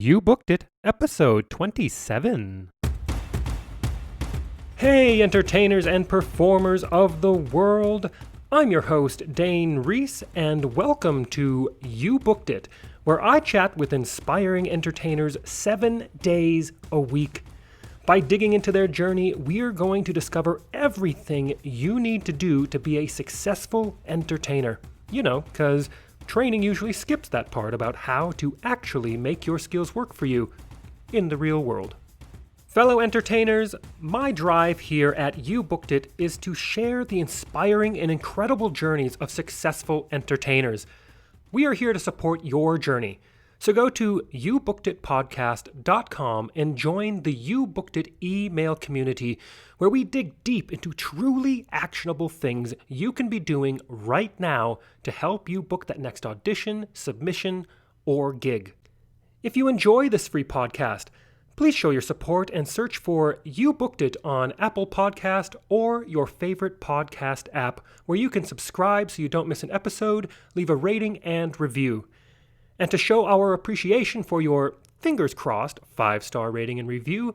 You Booked It, episode 27. Hey, entertainers and performers of the world. I'm your host, Dane Reese, and welcome to You Booked It, where I chat with inspiring entertainers 7 days a week. By digging into their journey, we're going to discover everything you need to do to be a successful entertainer. You know, because training usually skips that part about how to actually make your skills work for you in the real world. Fellow entertainers, my drive here at You Booked It is to share the inspiring and incredible journeys of successful entertainers. We are here to support your journey. So go to youbookeditpodcast.com and join the You Booked It email community where we dig deep into truly actionable things you can be doing right now to help you book that next audition, submission, or gig. If you enjoy this free podcast, please show your support and search for You Booked It on Apple Podcast or your favorite podcast app where you can subscribe so you don't miss an episode, leave a rating and review. And to show our appreciation for your, fingers crossed, 5-star rating and review,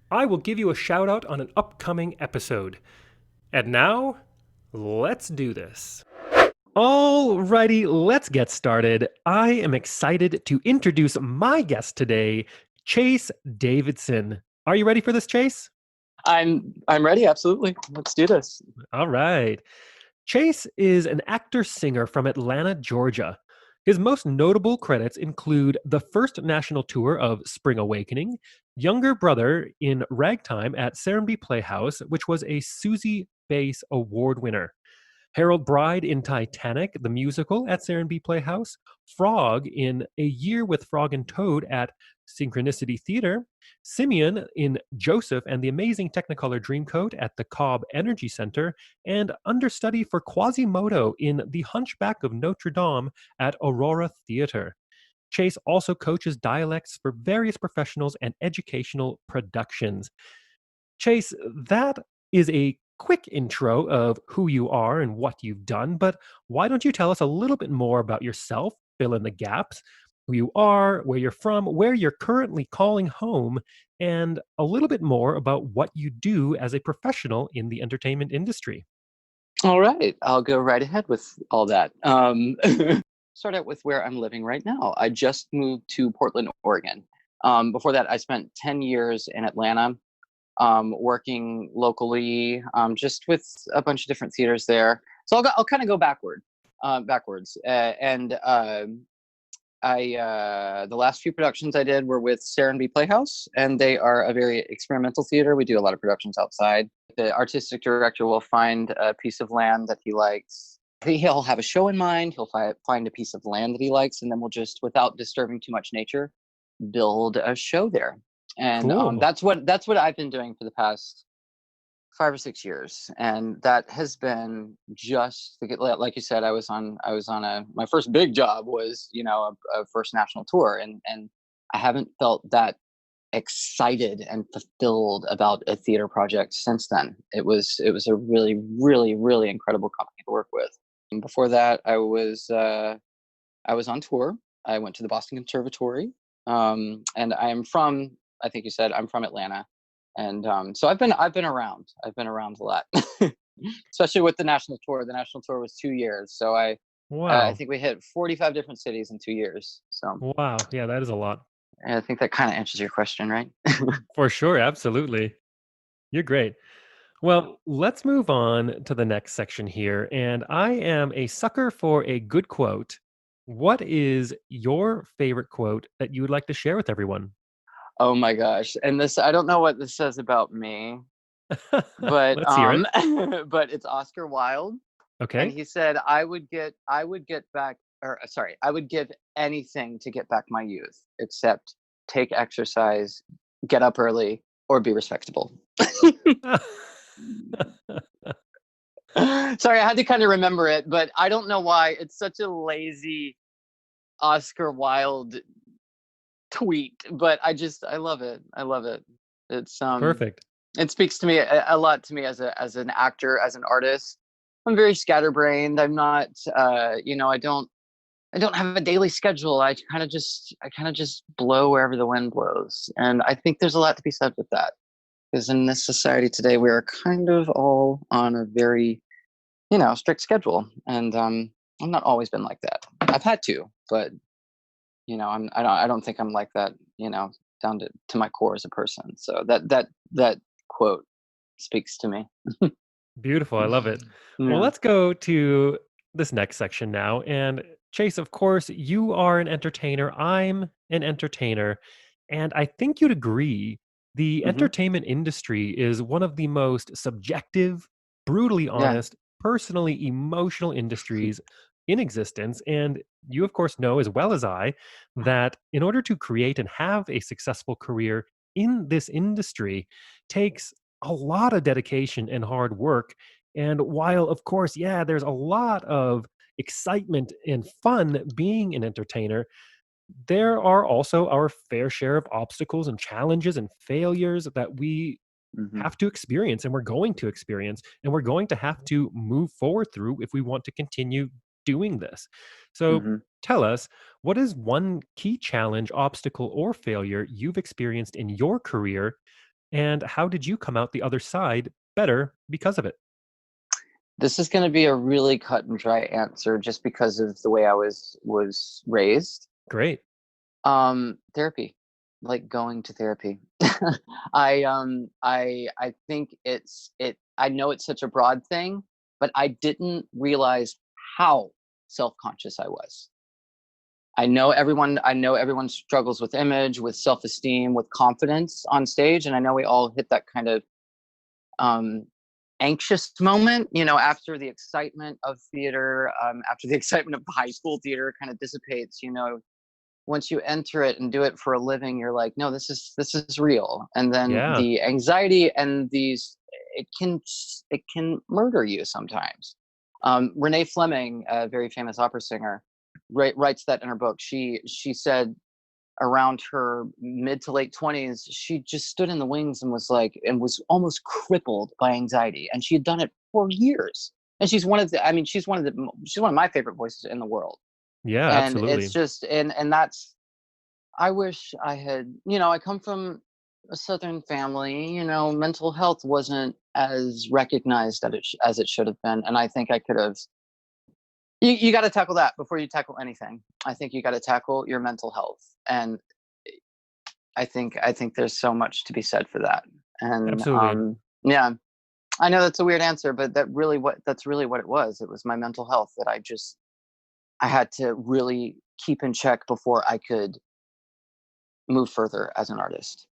I will give you a shout out on an upcoming episode. And now, let's do this. Alrighty, let's get started. I am excited to introduce my guest today, Chase Davidson. Are you ready for this, Chase? I'm ready, absolutely. Let's do this. All right. Chase is an actor-singer from Atlanta, Georgia. His most notable credits include the first national tour of Spring Awakening, younger brother in Ragtime at Serenbe Playhouse, which was a Susie Bass Award winner, Harold Bride in Titanic, the musical at Serenbe Playhouse, Frog in A Year with Frog and Toad at Synchronicity Theater, Simeon in Joseph and the Amazing Technicolor Dreamcoat at the Cobb Energy Center, and understudy for Quasimodo in The Hunchback of Notre Dame at Aurora Theater. Chase also coaches dialects for various professionals and educational productions. Chase, that is a quick intro of who you are and what you've done, but why don't you tell us a little bit more about yourself, fill in the gaps, who you are, where you're from, where you're currently calling home, and a little bit more about what you do as a professional in the entertainment industry. All right, I'll go right ahead with all that. Start out with where I'm living right now. I just moved to Portland, Oregon. Before that, I spent 10 years in Atlanta, working locally, just with a bunch of different theaters there. So I'll kind of go backwards. The last few productions I did were with Serenbe Playhouse, and they are a very experimental theater. We do a lot of productions outside. The artistic director will find a piece of land that he likes. He'll have a show in mind. He'll find a piece of land that he likes, and then we'll just, without disturbing too much nature, build a show there. And Cool. that's what I've been doing for the past 5 or 6 years, and that has been just like you said. I was on my first big job was a first national tour, and I haven't felt that excited and fulfilled about a theater project since then. It was a really, really, really incredible company to work with. And before that, I was on tour. I went to the Boston Conservatory, and I think you said I'm from Atlanta. And so I've been around. I've been around a lot, especially with the national tour. The national tour was 2 years, so I Wow. think we hit 45 different cities in 2 years. So Wow. Yeah, that is a lot. I think that kind of answers your question, right? For sure. Absolutely. You're great. Well, let's move on to the next section here. And I am a sucker for a good quote. What is your favorite quote that you would like to share with everyone? Oh my gosh! And this, I don't know what this says about me, but Let's hear it. but it's Oscar Wilde, and Okay. he said, I would get back, or sorry, I would give anything to get back my youth, except take exercise, get up early, or be respectable. Sorry, I had to kind of remember it, but I don't know why. It's such a lazy Oscar Wilde tweet, but I love it. I love it. It's Perfect. it speaks to me a lot to me as an actor, as an artist. I'm very scatterbrained. I'm not I don't I don't have a daily schedule. I kind of just blow wherever the wind blows. And I think there's a lot to be said with that. Because in this society today, we are kind of all on a very, strict schedule. And I've not always been like that. I've had to, but I don't think I'm like that, down to my core as a person. So that quote speaks to me. Beautiful. I love it. Well, Yeah. let's go to this next section now. And Chase, of course, you are an entertainer. I'm an entertainer. And I think you'd agree the Hmm. entertainment industry is one of the most subjective, brutally Yeah. honest, personally emotional industries in existence. And you, of course, know as well as I that in order to create and have a successful career in this industry takes a lot of dedication and hard work. And while, of course, yeah, there's a lot of excitement and fun being an entertainer, there are also our fair share of obstacles and challenges and failures that we Hmm. have to experience and we're going to experience and we're going to have to move forward through if we want to continue doing this. So Hmm. tell us, what is one key challenge, obstacle, or failure you've experienced in your career, and how did you come out the other side better because of it? This is going to be a really cut and dry answer, just because of the way I was raised. Great. Therapy, like going to therapy. I think I know it's such a broad thing, but I didn't realize how self-conscious I was. I know everyone struggles with image, with self-esteem, with confidence on stage, and I know we all hit that kind of um anxious moment, after the excitement of theater, after the excitement of high school theater kind of dissipates. Once you enter it and do it for a living, you're like, no, this is real. And then Yeah. the anxiety and these, it can murder you sometimes. Renee Fleming, a very famous opera singer, writes that in her book. She said around her mid to late 20s, she just stood in the wings and was almost crippled by anxiety, and she had done it for years. And she's one of my favorite voices in the world. Yeah, And it's absolutely. just, and that's, I wish I had, I come from a Southern family. Mental health wasn't as recognized as it should have been. And I think I could have, you got to tackle that before you tackle anything. I think you got to tackle your mental health. And I think there's so much to be said for that. And Absolutely. yeah, I know that's a weird answer, but that's really what it was. It was my mental health that I had to really keep in check before I could move further as an artist.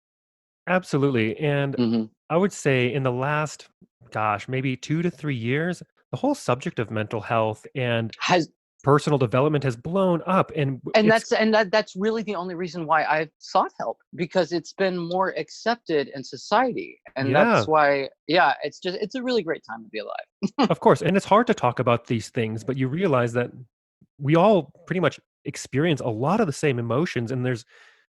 Absolutely. And Hmm. I would say in the last, gosh, maybe 2 to 3 years, the whole subject of mental health and Has personal development has blown up, and and it's that's really the only reason why I sought help, because it's been more accepted in society, and that's yeah, why. Yeah, it's a really great time to be alive. of course, and it's hard to talk about these things, but you realize that we all pretty much experience a lot of the same emotions, and there's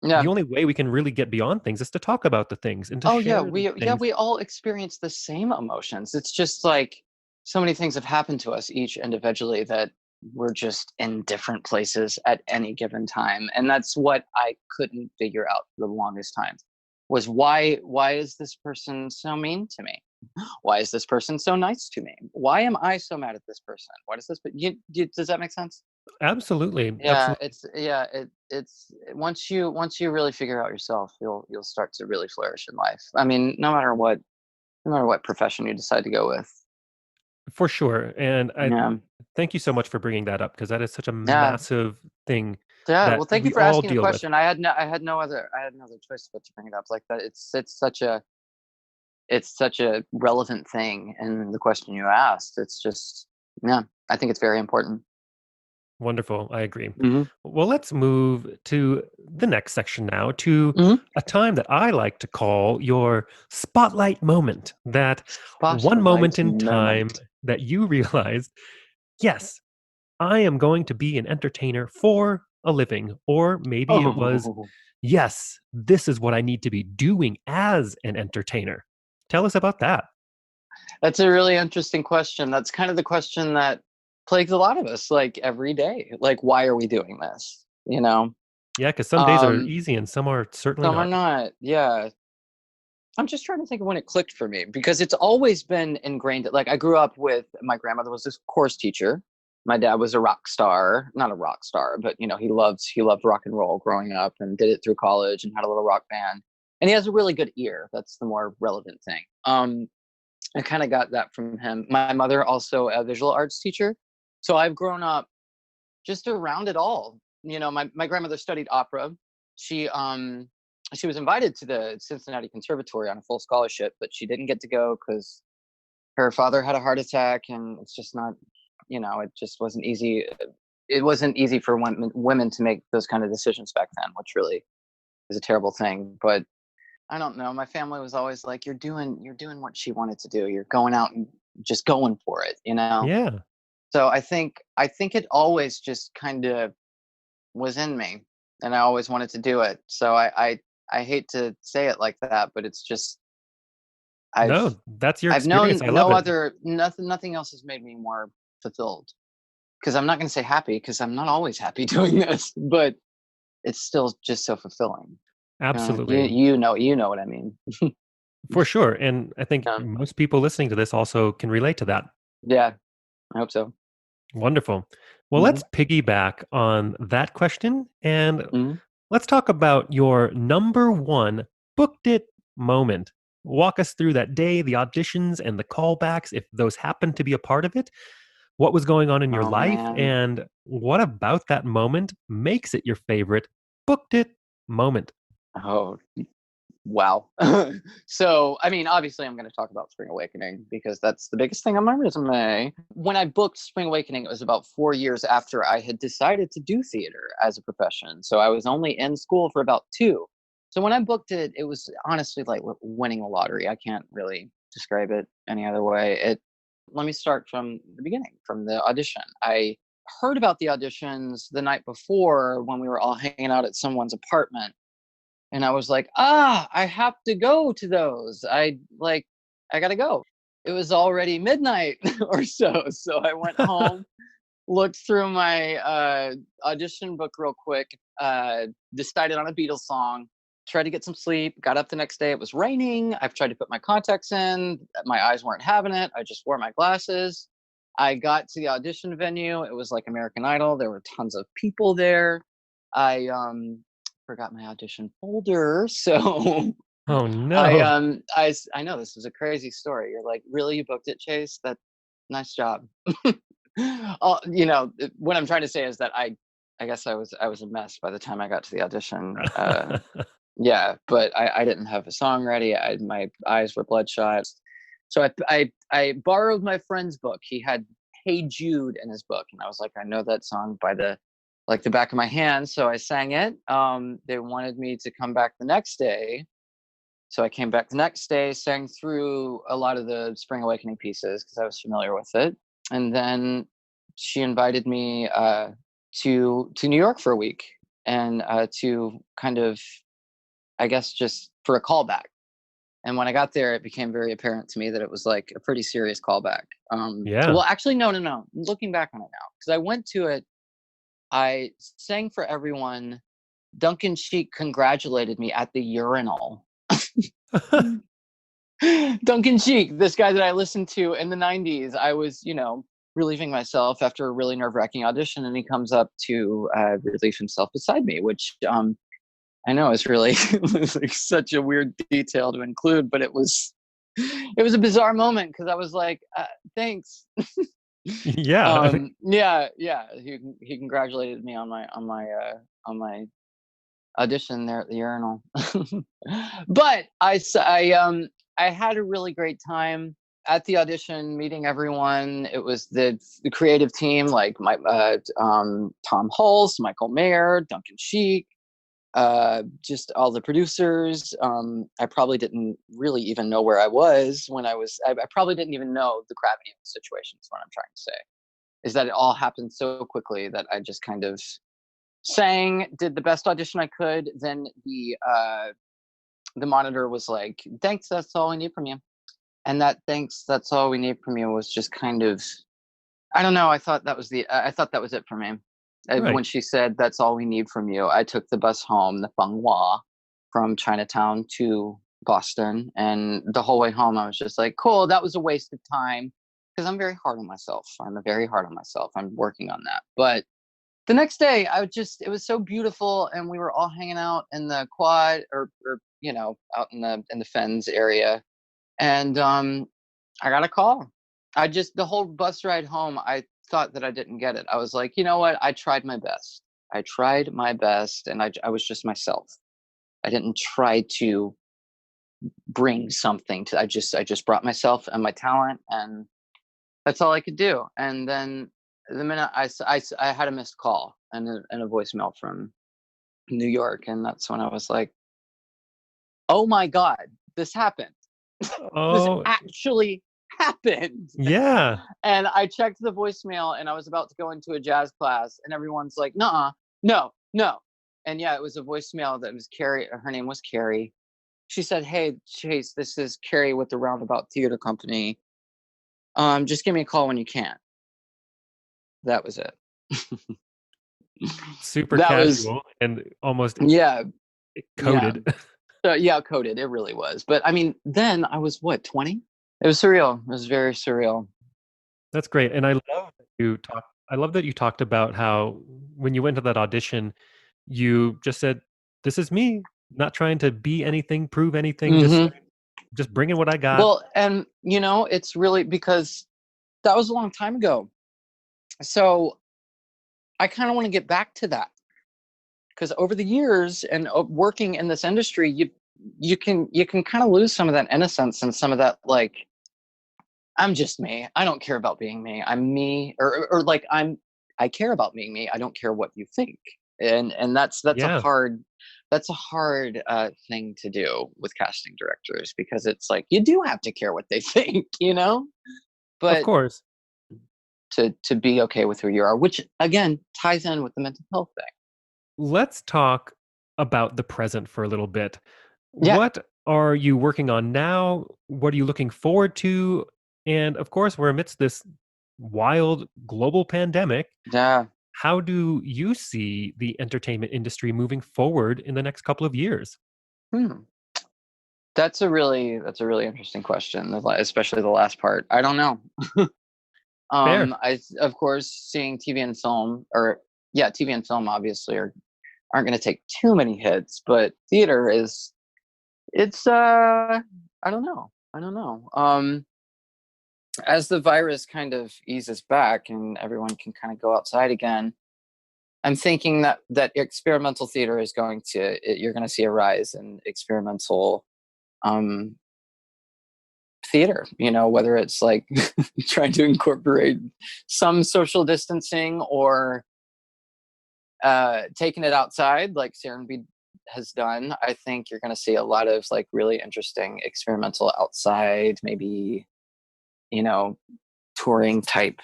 the Yeah. only way we can really get beyond things is to talk about the things and to Oh yeah, share these we things. we all experience the same emotions. It's just like so many things have happened to us each individually that we're just in different places at any given time. And that's what I couldn't figure out for the longest time, was why is this person so mean to me? Why is this person so nice to me? Why am I so mad at this person? Why does this does that make sense? Absolutely, Yeah, absolutely. it's once you really figure out yourself, you'll start to really flourish in life. I mean, no matter what profession you decide to go with. For sure, and I Yeah. thank you so much for bringing that up because that is such a Yeah. massive thing Yeah. that Well, thank you we for all asking the deal with. question. I had no other choice but to bring it up like that. It's such a relevant thing in the question you asked. It's just, yeah, I think it's very important. Wonderful, I agree. Hmm. Well, let's move to the next section now, to Hmm. a time that I like to call your spotlight moment. That one moment Spotlight in time moment. that you realized, yes, I am going to be an entertainer for a living. Or maybe it was, Oh. yes, this is what I need to be doing as an entertainer. Tell us about that. That's a really interesting question. That's kind of the question that plagues a lot of us, like, every day. Like, why are we doing this? You know? Yeah, because some days are Um, easy and some are certainly some are not. not. Yeah. I'm just trying to think of when it clicked for me because it's always been ingrained. Like, I grew up with my grandmother was this course teacher. My dad was a rock star, not a rock star, but he loved rock and roll growing up and did it through college and had a little rock band. And he has a really good ear. That's the more relevant thing. I kind of got that from him. My mother also a visual arts teacher. So I've grown up just around it all. My grandmother studied opera. She um she was invited to the Cincinnati Conservatory on a full scholarship, but she didn't get to go because her father had a heart attack, and it's just not, it just wasn't easy. It wasn't easy for women to make those kind of decisions back then, which really is a terrible thing. But I don't know. My family was always like, "You're doing what she wanted to do. You're going out and just going for it." Yeah. So I think it always just kind of was in me, and I always wanted to do it. So I hate to say it like that, but it's just I've No, that's your I've experience. known I love no it. other nothing else has made me more fulfilled. Because I'm not going to say happy, because I'm not always happy doing this, but it's still just so fulfilling. You Absolutely. you know what I mean. For sure. And I think Yeah, most people listening to this also can relate to that. yeah, I hope so. Wonderful. Well, Hmm. let's piggyback on that question and Hmm. let's talk about your number one booked it moment. Walk us through that day, the auditions, and the callbacks, if those happen to be a part of it. What was going on in your Oh life, man. and what about that moment makes it your favorite booked it moment? Oh, wow. So, I mean, obviously, I'm going to talk about Spring Awakening because that's the biggest thing on my resume. When I booked Spring Awakening, it was about 4 years after I had decided to do theater as a profession. So I was only in school for about two. So when I booked it, it was honestly like winning the lottery. I can't really describe it any other way. Let me start from the beginning, from the audition. I heard about the auditions the night before when we were all hanging out at someone's apartment, and I was like, I have to go to those. I gotta go. It was already midnight or so. So I went home, looked through my audition book real quick, decided on a Beatles song, tried to get some sleep, got up the next day. It was raining. I've tried to put my contacts in. My eyes weren't having it. I just wore my glasses. I got to the audition venue. It was like American Idol. There were tons of people there. I forgot my audition folder, so Oh, no. I know this is a crazy story. You're like, really, you booked it, Chase? That nice job. What I'm trying to say is that I guess I was a mess by the time I got to the audition. Yeah, but I didn't have a song ready. My eyes were bloodshot. So I borrowed my friend's book. He had Hey Jude in his book, and I was like, I know that song by the back of my hand. So I sang it. They wanted me to come back the next day. So I came back the next day, sang through a lot of the Spring Awakening pieces because I was familiar with it. And then she invited me to New York for a week, and to kind of, I guess, just for a callback. And when I got there, it became very apparent to me that it was like a pretty serious callback. Yeah. Well, actually, no, no, no. Looking back on it now, because I went to it, I sang for everyone. Duncan Sheik congratulated me at the urinal. Duncan Sheik, this guy that I listened to in the 90s, I was, relieving myself after a really nerve wracking audition, and he comes up to relieve himself beside me, which I know is really it's like such a weird detail to include, but it was a bizarre moment because I was like, thanks. Yeah. Yeah, yeah. He congratulated me on my audition there at the urinal. But I had a really great time at the audition, meeting everyone. It was the creative team, like my Tom Hulse, Michael Mayer, Duncan Sheik, just all the producers. I probably didn't really even know where I was when I probably didn't even know the gravity of the situation, is what I'm trying to say. Is that it all happened so quickly that I just kind of sang, did the best audition I could. Then the monitor was like, "Thanks, that's all we need from you." And that "thanks, that's all we need from you" was just kind of I don't know. I thought that was it for me. When Right. she said, "That's all we need from you," I took the bus home, the Fanghua, from Chinatown to Boston, and the whole way home, I was just like, "Cool, that was a waste of time." Because I'm very hard on myself. I'm very hard on myself. I'm working on that. But the next day, it was so beautiful, and we were all hanging out in the quad, or out in the fens area, and I got a call. The whole bus ride home, I thought that I didn't get it. I was like, you know what? I tried my best. I tried my best, and I was just myself. I didn't try to bring something to. I just brought myself and my talent, and that's all I could do. And then the minute I had a missed call and a voicemail from New York, and that's when I was like, oh my god, this happened. This Oh, actually happened. yeah. And I checked the voicemail, and I was about to go into a jazz class, and everyone's like, "Nuh-uh, no, no." And yeah, it was a voicemail that was Carrie. Her name was Carrie. She said, "Hey, Chase, this is Carrie with the Roundabout Theater Company. Just give me a call when you can." That was it. Super That was casual and almost yeah, yeah. coded. Yeah, coded. It really was. But I mean, then I was what, 20? It was surreal. It was very surreal. That's great, and I love that you talked about how when you went to that audition, you just said, "This is me, not trying to be anything, prove anything, Mhm. just bringing what I got." Well, and it's really because that was a long time ago. So I kind of want to get back to that because over the years and working in this industry, you can kind of lose some of that innocence and some of that, like, I'm just me. I don't care about being me. I'm me, or like I care about being me. I don't care what you think. And Yeah, that's a hard thing to do with casting directors, because it's like you do have to care what they think, of but course. to be okay with who you are, which again ties in with the mental health thing. Let's talk about the present for a little bit. Yeah, What are you working on now? What are you looking forward to? And of course, we're amidst this wild global pandemic. yeah. How do you see the entertainment industry moving forward in the next couple of years? Hmm. That's a really interesting question, especially the last part. I don't know. Fair. Of course, seeing TV and film, or yeah, TV and film obviously aren't going to take too many hits, but theater is, it's I don't know. I don't know. As the virus kind of eases back and everyone can kind of go outside again, I'm thinking that experimental theater is you're going to see a rise in experimental um theater, whether it's like trying to incorporate some social distancing, or taking it outside like Serenbe has done. I think you're going to see a lot of like really interesting experimental outside, maybe, you know, touring type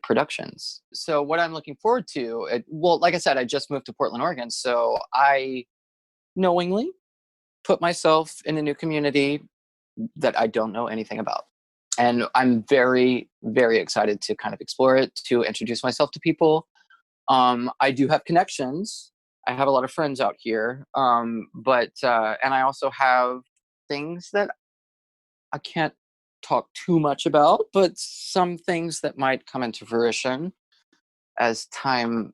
productions. So what I'm looking forward to, well, like I said, I just moved to Portland, Oregon, so I knowingly put myself in a new community that I don't know anything about. And I'm very, very excited to kind of explore it, to introduce myself to people. I do have connections. I have a lot of friends out here. But and I also have things that I can't talk too much about, but some things that might come into fruition as time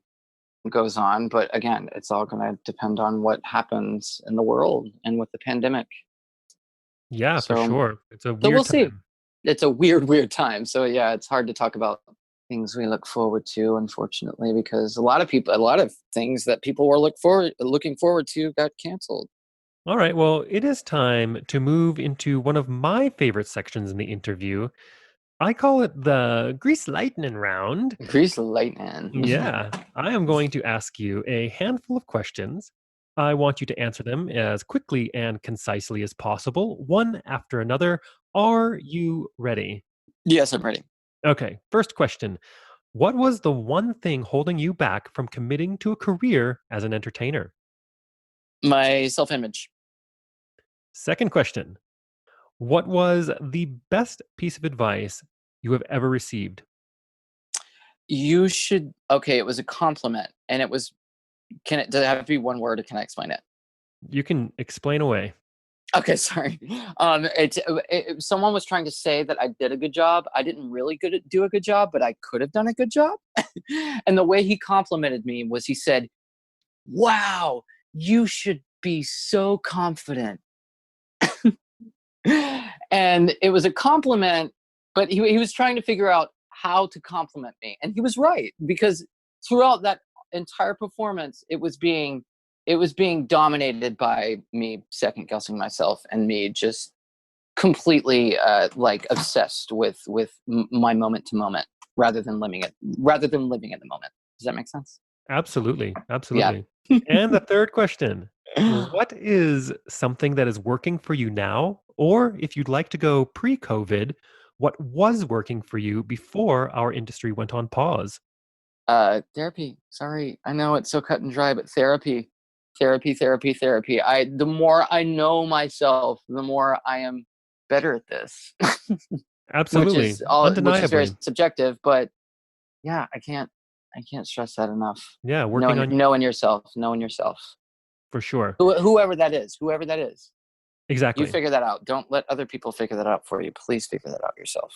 goes on. But again, it's all going to depend on what happens in the world and with the pandemic. Yeah, for So sure. It's a So we'll weird see. time. It's a weird, weird time. So yeah, it's hard to talk about things we look forward to, unfortunately, because a lot of things that people were looking forward to got canceled. All right. Well, it is time to move into one of my favorite sections in the interview. I call it the Grease Lightning round. Grease lightning. Yeah, I am going to ask you a handful of questions. I want you to answer them as quickly and concisely as possible, one after another. Are you ready? Yes, I'm ready. Okay, first question. What was the one thing holding you back from committing to a career as an entertainer? My self-image. Second question. What was the best piece of advice you have ever received? You should. Okay, it was a compliment, and it was. Can it? Does it have to be one word, or can I explain it? You can explain away. Okay, sorry. Someone was trying to say that I did a good job. I didn't really do a good job, but I could have done a good job. And the way he complimented me was he said, "Wow, you should be so confident." And it was a compliment, but he was trying to figure out how to compliment me. And he was right, because throughout that entire performance, it was being dominated by me second guessing myself and me just completely like obsessed with my moment to moment rather than living in the moment. Does that make sense? Absolutely. Yeah. Absolutely. And the third question, what is something that is working for you now? Or if you'd like to go pre COVID, what was working for you before our industry went on pause? Therapy. Sorry, I know it's so cut and dry, but therapy, therapy, therapy, therapy. The more I know myself, the more I am better at this, Absolutely. which is very Undeniably. subjective. But yeah, I can't stress that enough. Yeah. Working Knowing on knowing yourself, knowing yourself. for sure. Whoever that is, you Exactly. figure that out. Don't let other people figure that out for you. Please figure that out yourself.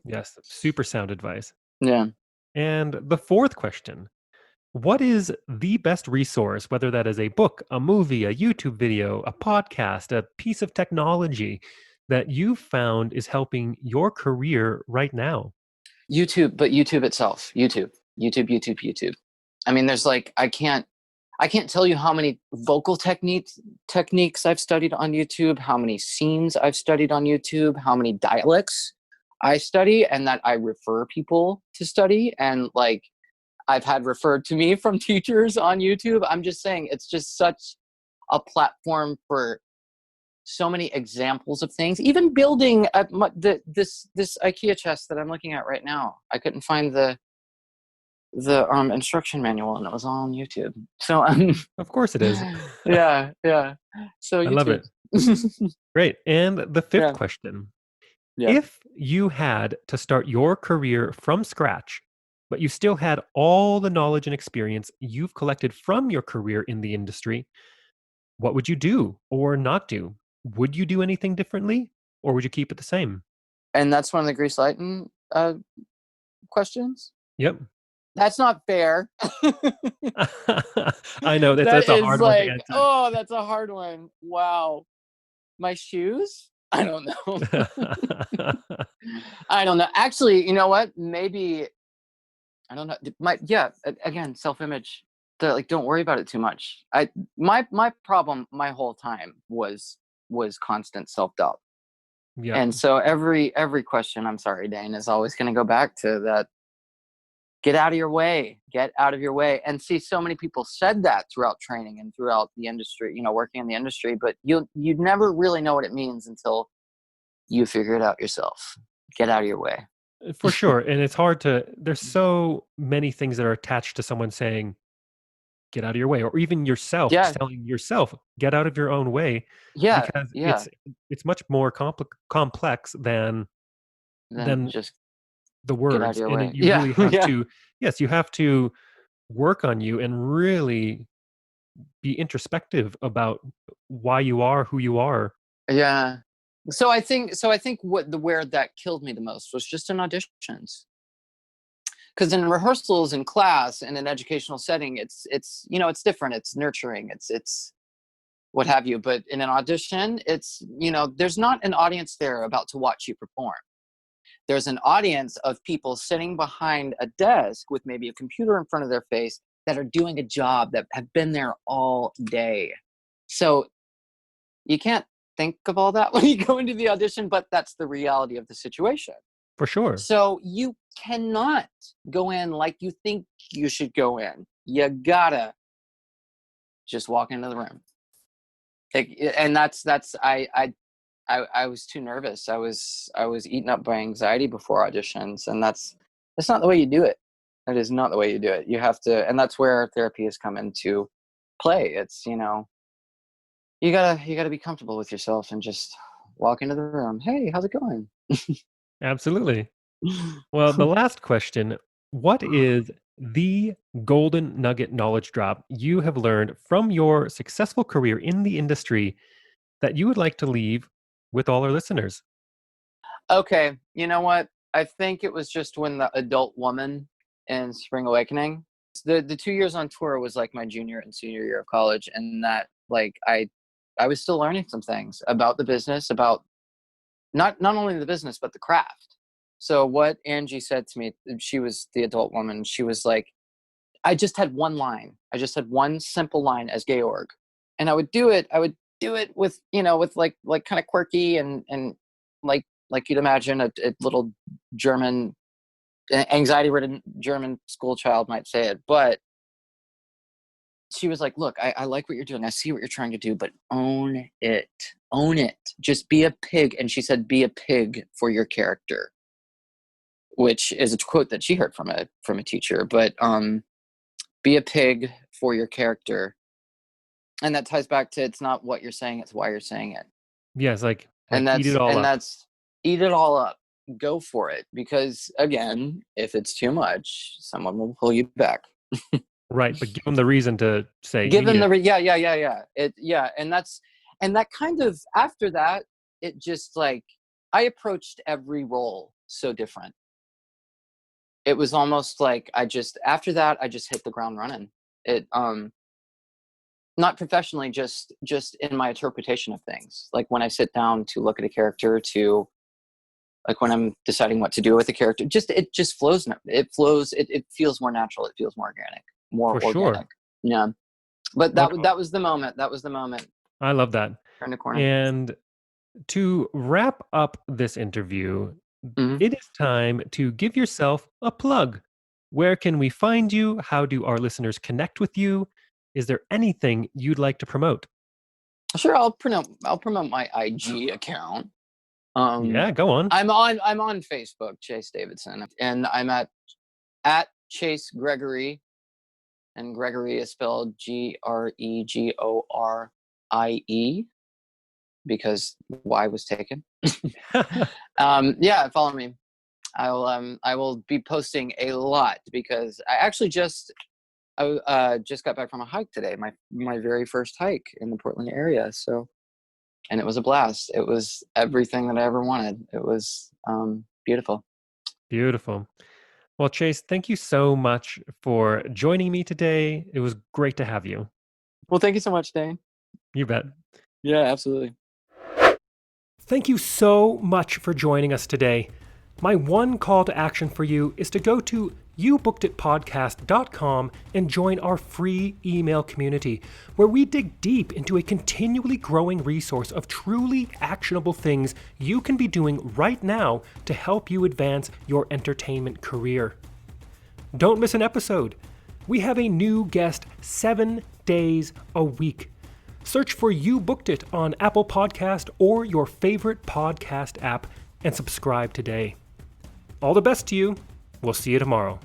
Yes. Super sound advice. Yeah. And the fourth question, what is the best resource, whether that is a book, a movie, a YouTube video, a podcast, a piece of technology that you found is helping your career right now? YouTube, but YouTube itself. YouTube. I mean, there's like I can't tell you how many vocal techniques I've studied on YouTube, how many scenes I've studied on YouTube, how many dialects I study and that I refer people to study, and like I've had referred to me from teachers on YouTube. I'm just saying it's just such a platform for so many examples of things. Even building this IKEA chest that I'm looking at right now. I couldn't find the instruction manual, and it was all on YouTube. So Of course it is. yeah. So I love YouTube. it. Great. And the fifth Yeah, question, yeah. if you had to start your career from scratch, but you still had all the knowledge and experience you've collected from your career in the industry, what would you do or not do? Would you do anything differently or would you keep it the same? And that's one of the Grease Lighton questions. Yep. That's not fair. I know That that's a is hard one to like, answer. oh, that's a hard one. Wow. My shoes? I don't know. I don't know. Actually, you know what? Maybe I don't know. Yeah. Again, self-image. Like, don't worry about it too much. My problem my whole time was constant self-doubt, Yep, and so every question. I'm sorry, Dane, is always going to go back to that. Get out of your way. Get out of your way. And see, so many people said that throughout training and throughout the industry. Working in the industry, but you'd never really know what it means until you figure it out yourself. Get out of your way. for sure. And it's hard to, there's so many things that are attached to someone saying, get out of your way, or even yourself Yeah. telling yourself, get out of your own way, Yeah. because Yeah. it's much more complex Then than just the get out of words. your And way. you Yeah. really have Yeah. to, yes, you have to work on you and really be introspective about why you are who you are. Yeah. So I think where that killed me the most was just in auditions. Because in rehearsals in class in an educational setting, it's different. It's nurturing. It's what have you. But in an audition, there's not an audience there about to watch you perform. There's an audience of people sitting behind a desk with maybe a computer in front of their face that are doing a job that have been there all day. So you can't think of all that when you go into the audition, but that's the reality of the situation. For sure. So you cannot go in like you think you should go in. You gotta just walk into the room. And I was too nervous. I was eaten up by anxiety before auditions, and that's not the way you do it. That is not the way you do it. You have to, and that's where therapy has come into play. It's you gotta be comfortable with yourself and just walk into the room. Hey, how's it going? Absolutely. Well, the last question, What is the golden nugget knowledge drop you have learned from your successful career in the industry that you would like to leave with all our listeners? Okay, you know what? I think it was just when the adult woman in Spring Awakening. The 2 years on tour was like my junior and senior year of college, and that like I was still learning some things about the business, about not only the business but the craft. So what Angie said to me, she was the adult woman. She was like, I just had one line. I just had one simple line as Georg, and I would do it. I would do it with with like kind of quirky and like you'd imagine a little German anxiety-ridden German school child might say it. But she was like, "Look, I like what you're doing. I see what you're trying to do, but own it. Own it. Just be a pig." And she said, "Be a pig for your character," which is a quote that she heard from a teacher. But be a pig for your character, and that ties back to it's not what you're saying, it's why you're saying it. Yes, like And eat it all up. that's eat it all up. Go for it, because again, if it's too much, someone will pull you back. Right, but give them the reason to say Give eat them it. yeah. And that kind of after that, it just like I approached every role so different. It was almost like after that I just hit the ground running. It not professionally, just in my interpretation of things. Like when I sit down to look at a character, to like when I'm deciding what to do with a character, it just flows. It flows. It feels more natural. It feels more organic. More For organic. sure. Yeah. But Well, that was the moment. That was the moment. I love that. Turn the corner. And to wrap up this interview, Hmm. it is time to give yourself a plug. Where can we find you? How do our listeners connect with you? Is there anything you'd like to promote? Sure, I'll promote my IG account. Yeah, go on. I'm on Facebook, Chase Davidson, and I'm at Chase Gregory, and Gregory is spelled Gregorie, because Y was taken. Yeah, follow me. I will be posting a lot, because I actually just got back from a hike today, my very first hike in the Portland area. So, and it was a blast. It was everything that I ever wanted. It was beautiful. Beautiful. Well, Chase, thank you so much for joining me today. It was great to have you. Well, thank you so much, Dane. You bet. Yeah, absolutely. Thank you so much for joining us today. My one call to action for you is to go to youbookeditpodcast.com and join our free email community, where we dig deep into a continually growing resource of truly actionable things you can be doing right now to help you advance your entertainment career. Don't miss an episode. We have a new guest 7 days a week. Search for You Booked It on Apple Podcast or your favorite podcast app and subscribe today. All the best to you. We'll see you tomorrow.